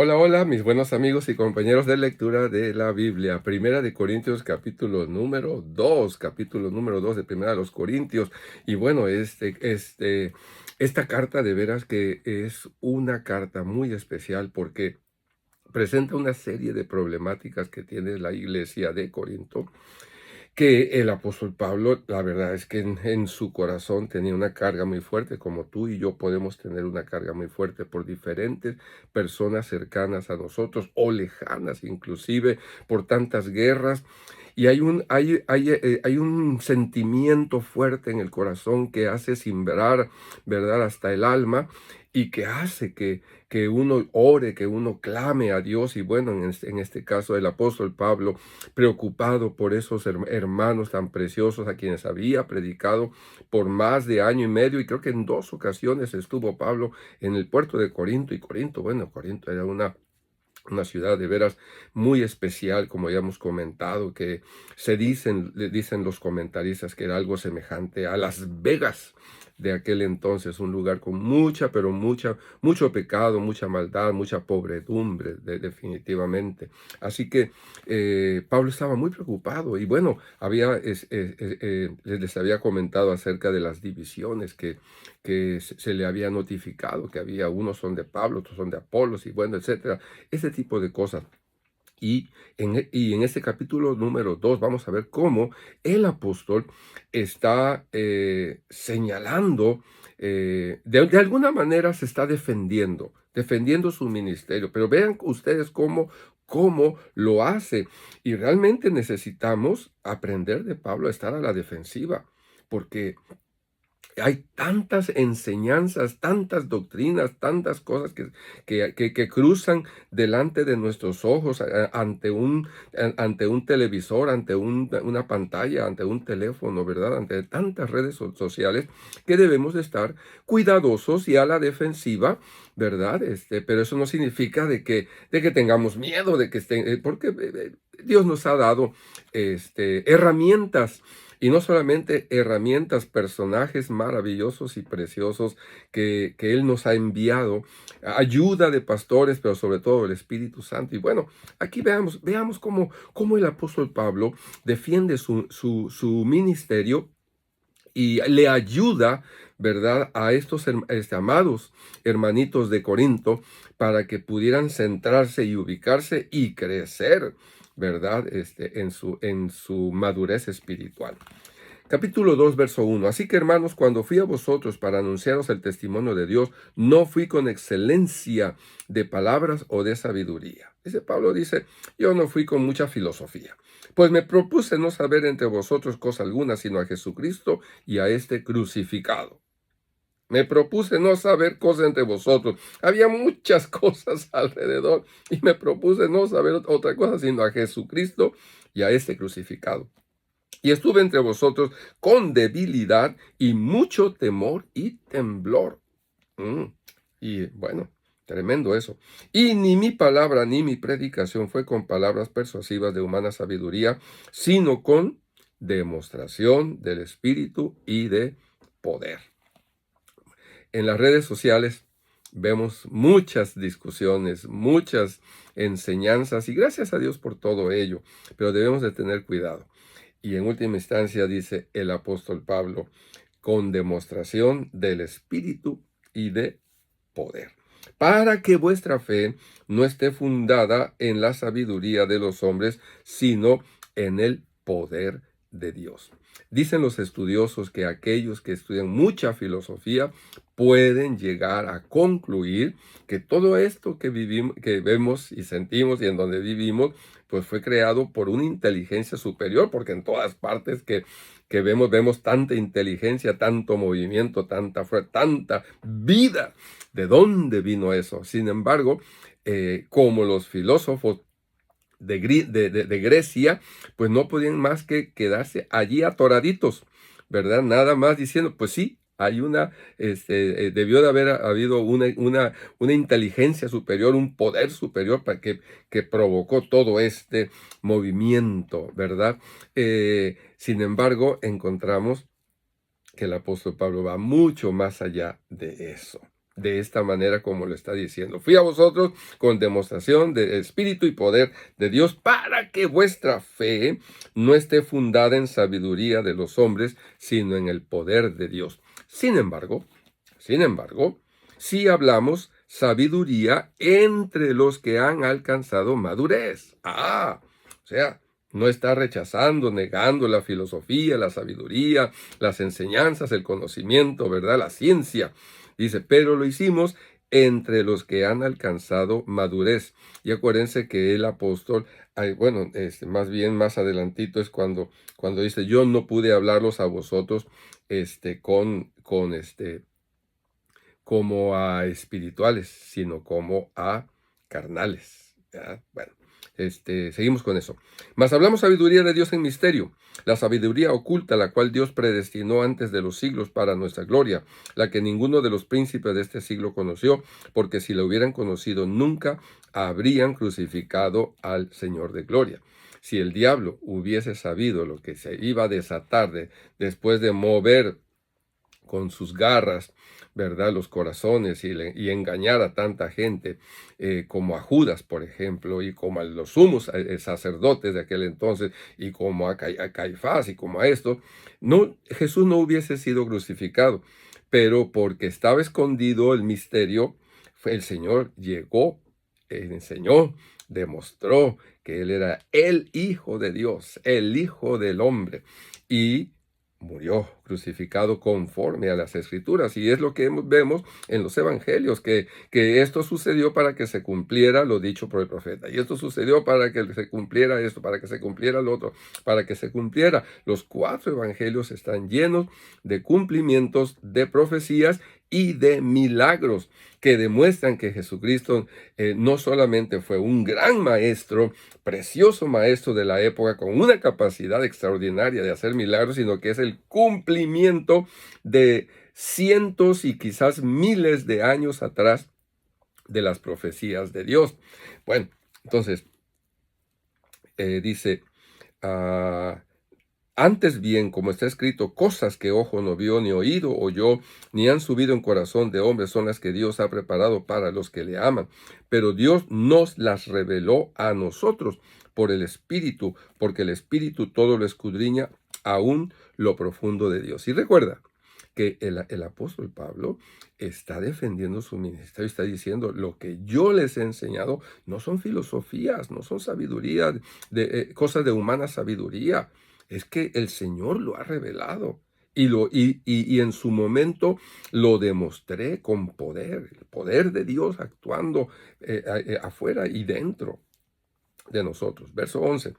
Hola, hola, mis buenos amigos y compañeros de lectura de la Biblia. Primera de Corintios, capítulo número 2 de Primera de los Corintios. Y bueno, esta carta de veras que es una carta muy especial porque presenta una serie de problemáticas que tiene la iglesia de Corinto, que el apóstol Pablo, la verdad es que en su corazón tenía una carga muy fuerte, como tú y yo podemos tener una carga muy fuerte por diferentes personas cercanas a nosotros o lejanas, inclusive por tantas guerras. Y hay un sentimiento fuerte en el corazón que hace cimbrar, ¿verdad?, hasta el alma, y que hace que uno ore, que uno clame a Dios. Y bueno, en este caso el apóstol Pablo, preocupado por esos hermanos tan preciosos a quienes había predicado por más de año y medio, y creo que en dos ocasiones estuvo Pablo en el puerto de Corinto. Y Corinto, bueno, Corinto era una ciudad de veras muy especial, como ya hemos comentado, que le dicen los comentaristas que era algo semejante a Las Vegas de aquel entonces, un lugar con mucha, pero mucho pecado, mucha maldad, mucha pobredumbre, definitivamente. Así que Pablo estaba muy preocupado y bueno, les había comentado acerca de las divisiones que se le había notificado, que había unos son de Pablo, otros son de Apolos y bueno, etcétera, ese tipo de cosas. Y en este capítulo número 2 vamos a ver cómo el apóstol está señalando, de alguna manera se está defendiendo su ministerio. Pero vean ustedes cómo lo hace. Y realmente necesitamos aprender de Pablo a estar a la defensiva, porque hay tantas enseñanzas, tantas doctrinas, tantas cosas que cruzan delante de nuestros ojos ante un televisor, ante una pantalla, ante un teléfono, ¿verdad? Ante tantas redes sociales que debemos de estar cuidadosos y a la defensiva, ¿verdad? Pero eso no significa de que tengamos miedo, porque Dios nos ha dado herramientas, y no solamente herramientas, personajes maravillosos y preciosos que Él nos ha enviado, ayuda de pastores, pero sobre todo el Espíritu Santo. Y bueno, aquí veamos cómo el apóstol Pablo defiende su ministerio y le ayuda, ¿verdad?, a estos amados hermanitos de Corinto para que pudieran centrarse y ubicarse y crecer, ¿verdad?, en su madurez espiritual. Capítulo 2, verso 1. Así que, hermanos, cuando fui a vosotros para anunciaros el testimonio de Dios, no fui con excelencia de palabras o de sabiduría. Pablo dice, yo no fui con mucha filosofía, pues me propuse no saber entre vosotros cosa alguna, sino a Jesucristo y a este crucificado. Me propuse no saber cosas entre vosotros. Había muchas cosas alrededor y me propuse no saber otra cosa, sino a Jesucristo y a este crucificado. Y estuve entre vosotros con debilidad y mucho temor y temblor. Mm, Y bueno, tremendo eso. Y ni mi palabra ni mi predicación fue con palabras persuasivas de humana sabiduría, sino con demostración del Espíritu y de poder. En las redes sociales vemos muchas discusiones, muchas enseñanzas, y gracias a Dios por todo ello, pero debemos de tener cuidado. Y en última instancia dice el apóstol Pablo, con demostración del Espíritu y de poder, para que vuestra fe no esté fundada en la sabiduría de los hombres, sino en el poder de Dios. Dicen los estudiosos que aquellos que estudian mucha filosofía pueden llegar a concluir que todo esto que vivimos, que vemos y sentimos y en donde vivimos, pues fue creado por una inteligencia superior, porque en todas partes que vemos tanta inteligencia, tanto movimiento, tanta fuerza, tanta vida. ¿De dónde vino eso? Sin embargo, como los filósofos de Grecia, pues no podían más que quedarse allí atoraditos, ¿verdad? Nada más diciendo, pues sí, debió de haber habido una inteligencia superior, un poder superior para que provocó todo este movimiento, ¿verdad? Sin embargo, encontramos que el apóstol Pablo va mucho más allá de eso. de esta manera como lo está diciendo. Fui a vosotros con demostración de espíritu y poder de Dios para que vuestra fe no esté fundada en sabiduría de los hombres, sino en el poder de Dios. Sin embargo, si hablamos sabiduría entre los que han alcanzado madurez. O sea, no está rechazando, negando la filosofía, la sabiduría, las enseñanzas, el conocimiento, ¿verdad? La ciencia. Dice, pero lo hicimos entre los que han alcanzado madurez. Y acuérdense que el apóstol, bueno, más bien más adelantito es cuando dice, yo no pude hablarlos a vosotros, como a espirituales, sino como a carnales. ¿Ya? Bueno, seguimos con eso. Mas hablamos sabiduría de Dios en misterio, la sabiduría oculta, la cual Dios predestinó antes de los siglos para nuestra gloria, la que ninguno de los príncipes de este siglo conoció, porque si la hubieran conocido nunca habrían crucificado al Señor de gloria. Si el diablo hubiese sabido lo que se iba a desatar después de mover con sus garras, ¿verdad? Los corazones y engañar a tanta gente, como a Judas, por ejemplo, y como a los sumos sacerdotes de aquel entonces, y como a Caifás, y como a esto, no, Jesús no hubiese sido crucificado, pero porque estaba escondido el misterio, el Señor llegó, enseñó, demostró que Él era el Hijo de Dios, el Hijo del hombre, y murió crucificado conforme a las Escrituras. Y es lo que vemos en los evangelios, que esto sucedió para que se cumpliera lo dicho por el profeta. Y esto sucedió para que se cumpliera esto, para que se cumpliera lo otro, para que se cumpliera. Los 4 evangelios están llenos de cumplimientos, de profecías y de milagros que demuestran que Jesucristo no solamente fue un gran maestro, precioso maestro de la época, con una capacidad extraordinaria de hacer milagros, sino que es el cumplimiento de cientos y quizás miles de años atrás de las profecías de Dios. Bueno, entonces, dice, ah, antes bien, como está escrito, cosas que ojo no vio, ni oído oyó, ni han subido en corazón de hombre, son las que Dios ha preparado para los que le aman. Pero Dios nos las reveló a nosotros por el Espíritu, porque el Espíritu todo lo escudriña, aún lo profundo de Dios. Y recuerda que el apóstol Pablo está defendiendo su ministerio, está diciendo, lo que yo les he enseñado no son filosofías, no son sabiduría, cosas de humana sabiduría. Es que el Señor lo ha revelado y en su momento lo demostré con poder, el poder de Dios actuando afuera y dentro de nosotros. Verso 11.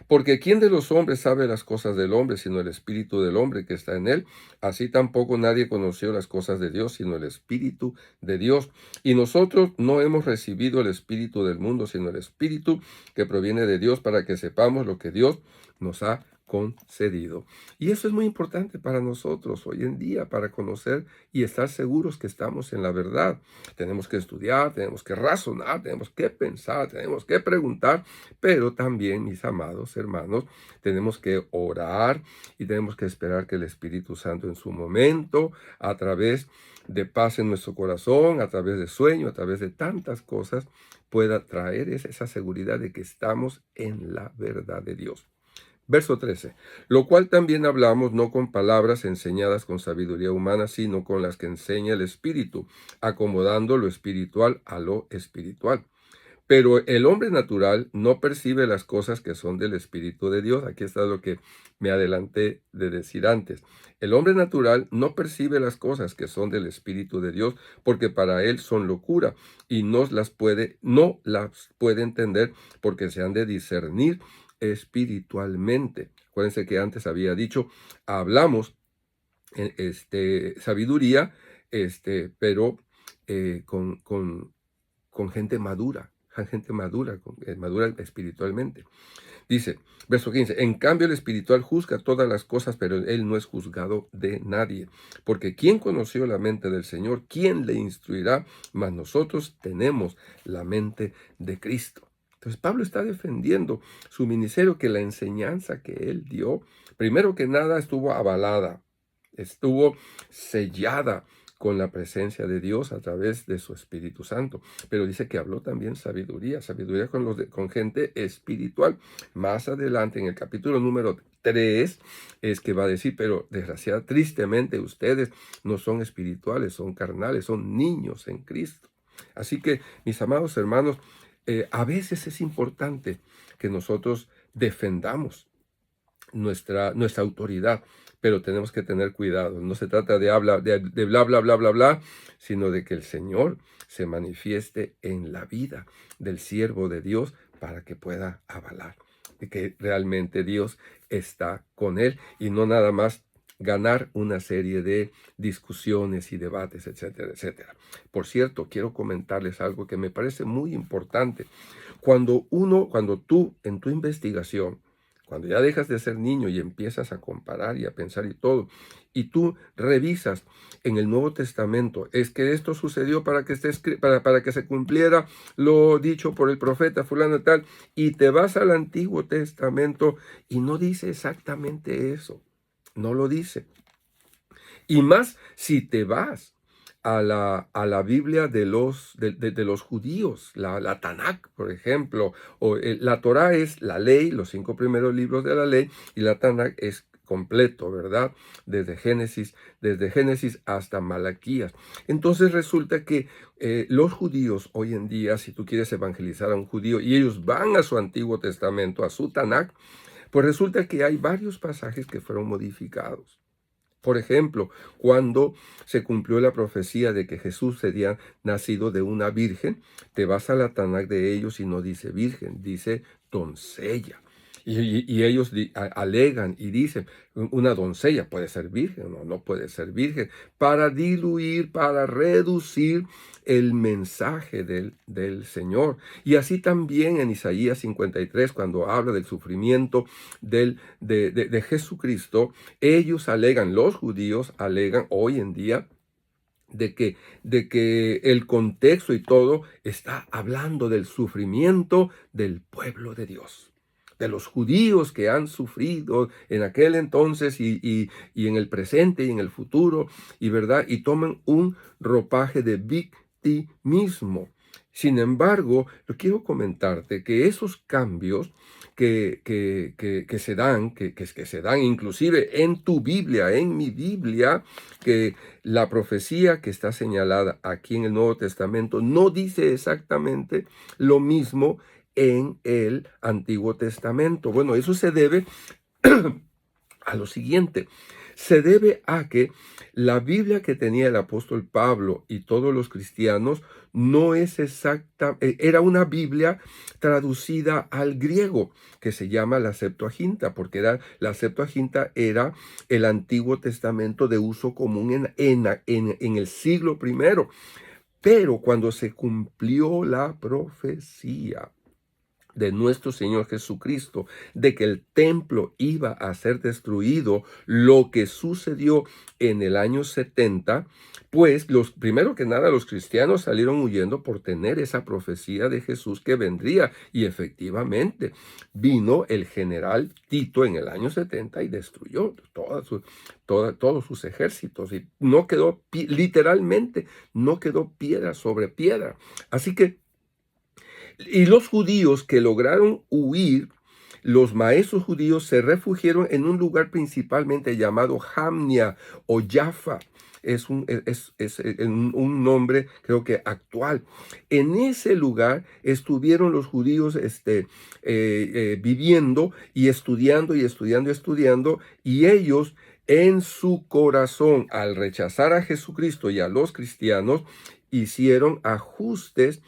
Porque ¿quién de los hombres sabe las cosas del hombre, sino el espíritu del hombre que está en él? Así tampoco nadie conoció las cosas de Dios, sino el espíritu de Dios. Y nosotros no hemos recibido el espíritu del mundo, sino el espíritu que proviene de Dios, para que sepamos lo que Dios nos ha concedido. Y eso es muy importante para nosotros hoy en día, para conocer y estar seguros que estamos en la verdad. Tenemos que estudiar, tenemos que razonar, tenemos que pensar, tenemos que preguntar, pero también, mis amados hermanos, tenemos que orar y tenemos que esperar que el Espíritu Santo en su momento, a través de paz en nuestro corazón, a través de sueño, a través de tantas cosas, pueda traer esa seguridad de que estamos en la verdad de Dios. Verso 13. Lo cual también hablamos no con palabras enseñadas con sabiduría humana, sino con las que enseña el Espíritu, acomodando lo espiritual a lo espiritual. Pero el hombre natural no percibe las cosas que son del Espíritu de Dios. Aquí está lo que me adelanté de decir antes. El hombre natural no percibe las cosas que son del Espíritu de Dios, porque para él son locura y no las puede entender, porque se han de discernir espiritualmente. Acuérdense que antes había dicho, hablamos sabiduría, pero con gente madura, madura espiritualmente. Dice, verso 15, en cambio el espiritual juzga todas las cosas, pero él no es juzgado de nadie. Porque ¿quién conoció la mente del Señor? ¿Quién le instruirá? Mas nosotros tenemos la mente de Cristo. Entonces Pablo está defendiendo su ministerio, que la enseñanza que él dio, primero que nada, estuvo avalada, estuvo sellada con la presencia de Dios a través de su Espíritu Santo. Pero dice que habló también sabiduría, sabiduría con gente espiritual. Más adelante, en el capítulo número 3, es que va a decir, pero tristemente ustedes no son espirituales, son carnales, son niños en Cristo. Así que, mis amados hermanos, a veces es importante que nosotros defendamos nuestra autoridad, pero tenemos que tener cuidado. No se trata de bla, bla, bla, bla, bla, sino de que el Señor se manifieste en la vida del siervo de Dios para que pueda avalar de que realmente Dios está con él y no nada más ganar una serie de discusiones y debates, etcétera, etcétera. Por cierto, quiero comentarles algo que me parece muy importante. Cuando tú en tu investigación, cuando ya dejas de ser niño y empiezas a comparar y a pensar y todo, y tú revisas en el Nuevo Testamento, es que esto sucedió para que, para que se cumpliera lo dicho por el profeta fulano tal, y te vas al Antiguo Testamento y no dice exactamente eso, no lo dice. Y más si te vas a la Biblia de los judíos, la Tanakh, por ejemplo, o la Torá es la ley, los 5 primeros libros de la ley, y la Tanakh es completo, ¿verdad? Desde Génesis hasta Malaquías. Entonces resulta que los judíos hoy en día, si tú quieres evangelizar a un judío y ellos van a su Antiguo Testamento, a su Tanakh, pues resulta que hay varios pasajes que fueron modificados. Por ejemplo, cuando se cumplió la profecía de que Jesús sería nacido de una virgen, te vas a la Tanakh de ellos y no dice virgen, dice doncella. Y ellos alegan y dicen, una doncella puede ser virgen o no puede ser virgen, para diluir, para reducir el mensaje del Señor. Y así también en Isaías 53, cuando habla del sufrimiento de Jesucristo, ellos alegan, los judíos alegan hoy en día, de que el contexto y todo está hablando del sufrimiento del pueblo de Dios, de los judíos que han sufrido en aquel entonces y en el presente y en el futuro, y verdad, y toman un ropaje de victimismo. Sin embargo, yo quiero comentarte que esos cambios que se dan, que se dan inclusive en tu Biblia, en mi Biblia, que la profecía que está señalada aquí en el Nuevo Testamento no dice exactamente lo mismo en el Antiguo Testamento. Bueno, eso se debe a lo siguiente. Se debe a que la Biblia que tenía el apóstol Pablo y todos los cristianos no es exacta, era una Biblia traducida al griego, que se llama la Septuaginta, porque la Septuaginta era el Antiguo Testamento de uso común en el siglo primero. Pero cuando se cumplió la profecía de nuestro Señor Jesucristo, de que el templo iba a ser destruido, lo que sucedió en el año 70, pues primero que nada los cristianos salieron huyendo por tener esa profecía de Jesús que vendría, y efectivamente vino el general Tito en el año 70 y destruyó todos sus ejércitos, y no quedó, literalmente, no quedó piedra sobre piedra. Así que y los judíos que lograron huir, los maestros judíos se refugiaron en un lugar principalmente llamado Jamnia o Jaffa. Es un nombre, creo que actual. En ese lugar estuvieron los judíos viviendo y estudiando y estudiando y estudiando, y ellos en su corazón, al rechazar a Jesucristo y a los cristianos, hicieron ajustes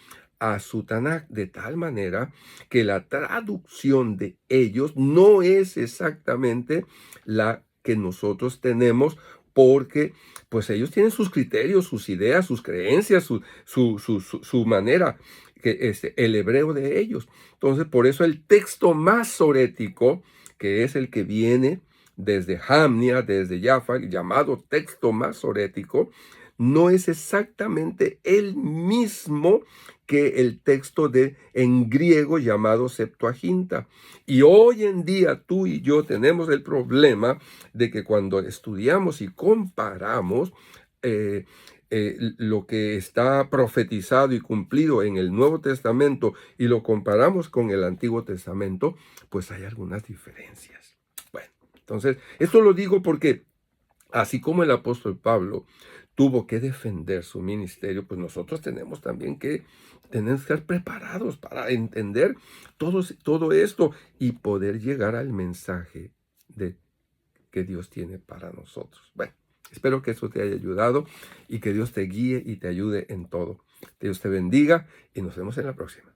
a su Tanakh, de tal manera que la traducción de ellos no es exactamente la que nosotros tenemos, porque pues ellos tienen sus criterios, sus ideas, sus creencias, su manera, el hebreo de ellos. Entonces, por eso el texto masorético, que es el que viene desde Jamnia, desde Jaffa, llamado texto masorético, no es exactamente el mismo que el texto en griego llamado Septuaginta. Y hoy en día tú y yo tenemos el problema de que cuando estudiamos y comparamos, lo que está profetizado y cumplido en el Nuevo Testamento y lo comparamos con el Antiguo Testamento, pues hay algunas diferencias. Bueno, entonces, esto lo digo porque así como el apóstol Pablo tuvo que defender su ministerio, pues nosotros tenemos que estar preparados para entender todo esto y poder llegar al mensaje de que Dios tiene para nosotros. Bueno, espero que esto te haya ayudado y que Dios te guíe y te ayude en todo. Dios te bendiga y nos vemos en la próxima.